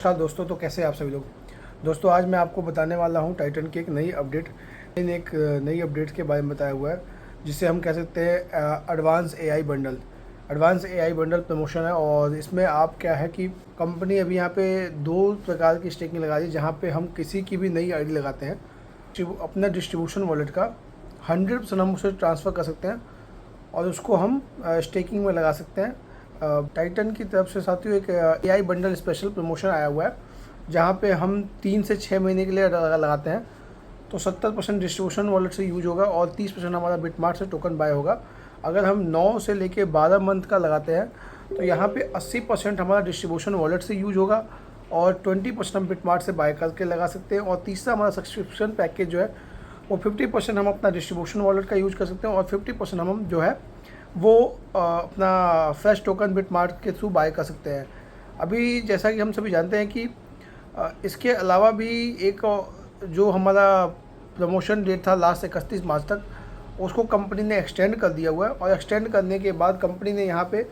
नमस्कार दोस्तों, तो कैसे हैं आप सभी लोग। दोस्तों, आज मैं आपको बताने वाला हूं टाइटन की एक नई अपडेट। एक नई अपडेट के बारे में बताया हुआ है जिसे हम कह सकते हैं advance AI bundle. Advance AI bundle promotion है और इसमें आप क्या है कि कंपनी अभी यहाँ पे दो प्रकार की स्टेकिंग लगा रही है, जहाँ पे हम किसी की भी नई आईडी लगाते हैं अपना डिस्ट्रीब्यूशन वॉलेट का 100% हम उसे ट्रांसफ़र कर सकते हैं और उसको हम स्टेकिंग में लगा सकते हैं। टाइटन की तरफ से साथियों एक एआई बंडल स्पेशल प्रमोशन आया हुआ है, जहाँ पे हम 3 से 6 महीने के लिए लगाते हैं तो 70% डिस्ट्रीब्यूशन वॉलेट से यूज होगा और 30% हमारा बिटमार्ट से टोकन बाय होगा। अगर हम 9 से लेके 12 मंथ का लगाते हैं तो यहाँ पे 80% हमारा डिस्ट्रीब्यूशन वॉलेट से यूज होगा और 20% हम बिटमार्ट से बाय करके लगा सकते हैं। और तीसरा हमारा सब्सक्रिप्शन पैकेज जो है वो 50% हम अपना डिस्ट्रीब्यूशन वॉलेट का यूज़ कर सकते हैं और 50% हम जो है वो अपना फ्रेश टोकन बिटमार्ट के थ्रू बाय कर सकते हैं। अभी जैसा कि हम सभी जानते हैं कि इसके अलावा भी एक जो हमारा प्रमोशन डेट था लास्ट 31 मार्च तक, उसको कंपनी ने एक्सटेंड कर दिया हुआ है और एक्सटेंड करने के बाद कंपनी ने यहाँ पे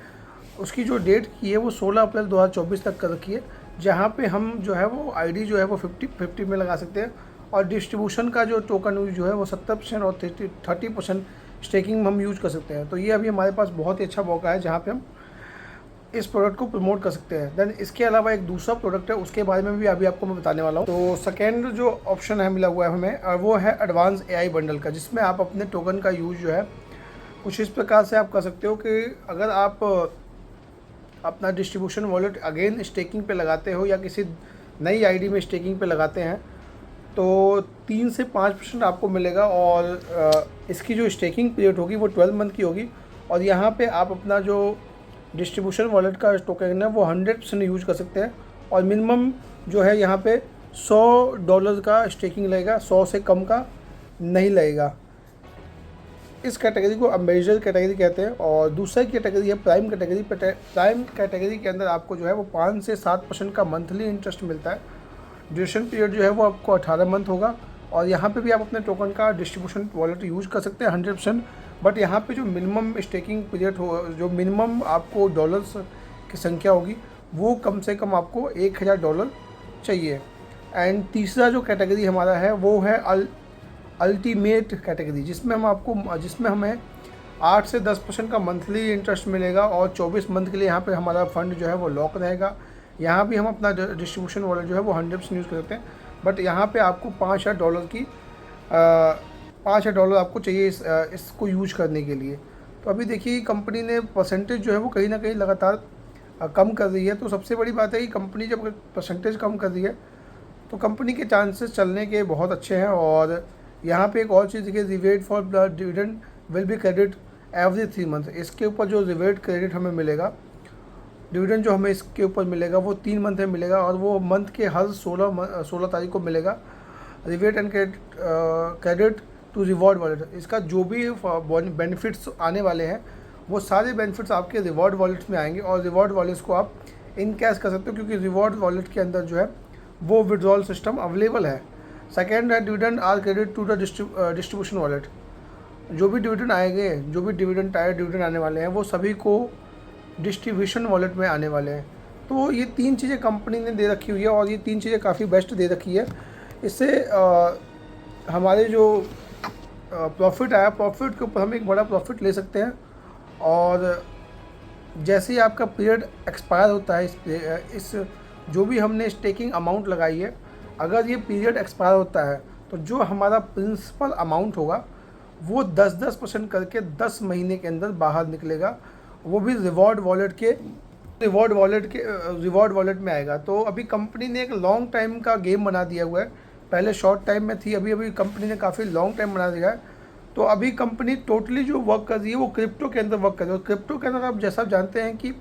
उसकी जो डेट की है वो 16 अप्रैल 2024 तक कर रखी है, जहाँ पे हम जो है वो आईडी जो है वो 50-50 में लगा सकते हैं और डिस्ट्रीब्यूशन का जो टोकन जो है वो 70% और 30% स्टेकिंग हम यूज़ कर सकते हैं। तो ये अभी हमारे पास बहुत ही अच्छा मौका है जहाँ पे हम इस प्रोडक्ट को प्रमोट कर सकते हैं। देन इसके अलावा एक दूसरा प्रोडक्ट है, उसके बारे में भी अभी आपको मैं बताने वाला हूँ। तो सेकेंड जो ऑप्शन है मिला हुआ है हमें वो है एडवांस एआई बंडल का, जिसमें आप अपने टोकन का यूज़ जो है कुछ इस प्रकार से आप कर सकते हो कि अगर आप अपना डिस्ट्रीब्यूशन वॉलेट अगेन स्टेकिंग पे लगाते हो या किसी नई आईडी में स्टेकिंग पे लगाते हैं तो 3 से 5% आपको मिलेगा और इसकी जो स्टेकिंग पीरियड होगी वो 12 मंथ की होगी। और यहाँ पे आप अपना जो डिस्ट्रीब्यूशन वॉलेट का टोकन है वो 100% यूज कर सकते हैं और मिनिमम जो है यहाँ पे $100 का स्टेकिंग लगेगा, 100 से कम का नहीं लगेगा। इस कैटेगरी को अमेजर कैटेगरी कहते हैं और दूसरा कैटेगरी है प्राइम कैटेगरी। प्राइम कैटेगरी के अंदर आपको जो है वो 5 से 7% का मंथली इंटरेस्ट मिलता है। ड्यूरेशन पीरियड जो है वो आपको 18 मंथ होगा और यहाँ पे भी आप अपने टोकन का डिस्ट्रीब्यूशन वॉलेट यूज़ कर सकते हैं 100%। बट यहाँ पे जो मिनिमम स्टेकिंग पीरियड हो, जो मिनिमम आपको डॉलर्स की संख्या होगी वो कम से कम आपको $1000 चाहिए। एंड तीसरा जो कैटेगरी हमारा है वो है अल्टीमेट कैटेगरी, जिसमें हमें 8 से 10% का मंथली इंटरेस्ट मिलेगा और 24 मंथ के लिए यहाँ पे हमारा फंड जो है वो लॉक रहेगा। यहाँ भी हम अपना डिस्ट्रीब्यूशन वॉलेट जो है वो 100% यूज़ कर सकते हैं। बट यहाँ पे आपको $5000 आपको चाहिए इसको यूज करने के लिए। तो अभी देखिए कंपनी ने परसेंटेज जो है वो कहीं ना कहीं लगातार कम कर रही है। तो सबसे बड़ी बात है कि कंपनी जब परसेंटेज कम कर रही है तो कंपनी के चांसेस चलने के बहुत अच्छे हैं। और यहाँ पे एक और चीज़ देखिए, rivet for dividend will be credit every 3 month. इसके ऊपर जो रिवेट क्रेडिट हमें मिलेगा, डिविडेंड जो हमें इसके ऊपर मिलेगा वो 3 मंथ में मिलेगा और वो मंथ के हर 16 तारीख को मिलेगा। Rivet and credit to reward wallet, इसका जो भी बेनिफिट्स आने वाले हैं वो सारे बेनिफिट्स आपके रिवॉर्ड वॉलेट्स में आएंगे और रिवॉर्ड वॉलेट्स को आप इन कैश कर सकते हो, क्योंकि रिवॉर्ड वॉलेट के अंदर जो है वो विड्रॉल सिस्टम अवेलेबल है। सेकेंड है dividend are credit to the distribution wallet. जो भी डिविडेंड आएंगे, जो भी डिविडेंड आने वाले हैं वो सभी को डिस्ट्रीब्यूशन वॉलेट में आने वाले हैं। तो ये 3 चीज़ें कंपनी ने दे रखी हुई है और ये 3 चीज़ें काफ़ी बेस्ट दे रखी है। इससे हमारे जो प्रॉफिट आया, प्रॉफिट के ऊपर हम एक बड़ा प्रॉफिट ले सकते हैं। और जैसे ही आपका पीरियड एक्सपायर होता है इस जो भी हमने स्टेकिंग अमाउंट लगाई है, अगर ये पीरियड एक्सपायर होता है तो जो हमारा प्रिंसिपल अमाउंट होगा वो 10% करके 10 महीने के अंदर बाहर निकलेगा, वो भी रिवॉर्ड वॉलेट में आएगा। तो अभी कंपनी ने एक लॉन्ग टाइम का गेम बना दिया हुआ है, पहले शॉर्ट टाइम में थी, अभी कंपनी ने काफ़ी लॉन्ग टाइम बना दिया है। तो अभी कंपनी टोटली जो वर्क कर रही है वो क्रिप्टो के अंदर वर्क कर रही है। और क्रिप्टो के अंदर आप जैसा जानते हैं कि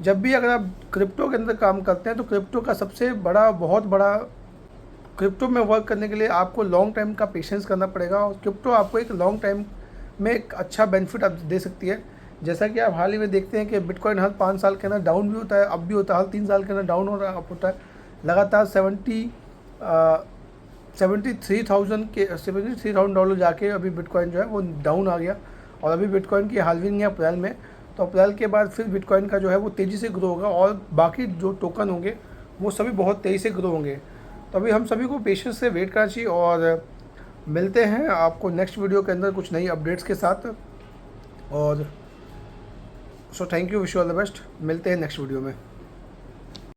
जब भी अगर आप क्रिप्टो के अंदर काम करते हैं तो क्रिप्टो का सबसे बड़ा, बहुत बड़ा, क्रिप्टो में वर्क करने के लिए आपको लॉन्ग टाइम का पेशेंस करना पड़ेगा और क्रिप्टो आपको एक लॉन्ग टाइम में एक अच्छा बेनिफिट आप दे सकती है। जैसा कि आप हाल ही में देखते हैं कि बिटकॉइन हर 5 साल के अंदर डाउन भी होता है, अब भी होता है, हर 3 साल के अंदर डाउन हो रहा है, अप होता है। लगातार $73,000 जाके अभी बिटकॉइन जो है वो डाउन आ गया और अभी बिटकॉइन की हाल्विंग है अप्रैल में। तो अप्रैल के बाद फिर बिटकॉइन का जो है वो तेज़ी से ग्रो होगा और बाकी जो टोकन होंगे वो सभी बहुत तेज़ी से ग्रो होंगे। तो अभी हम सभी को पेशेंस से वेट करना चाहिए और मिलते हैं आपको नेक्स्ट वीडियो के अंदर कुछ नई अपडेट्स के साथ। और so thank you, wish you all the best. मिलते हैं नेक्स्ट वीडियो में।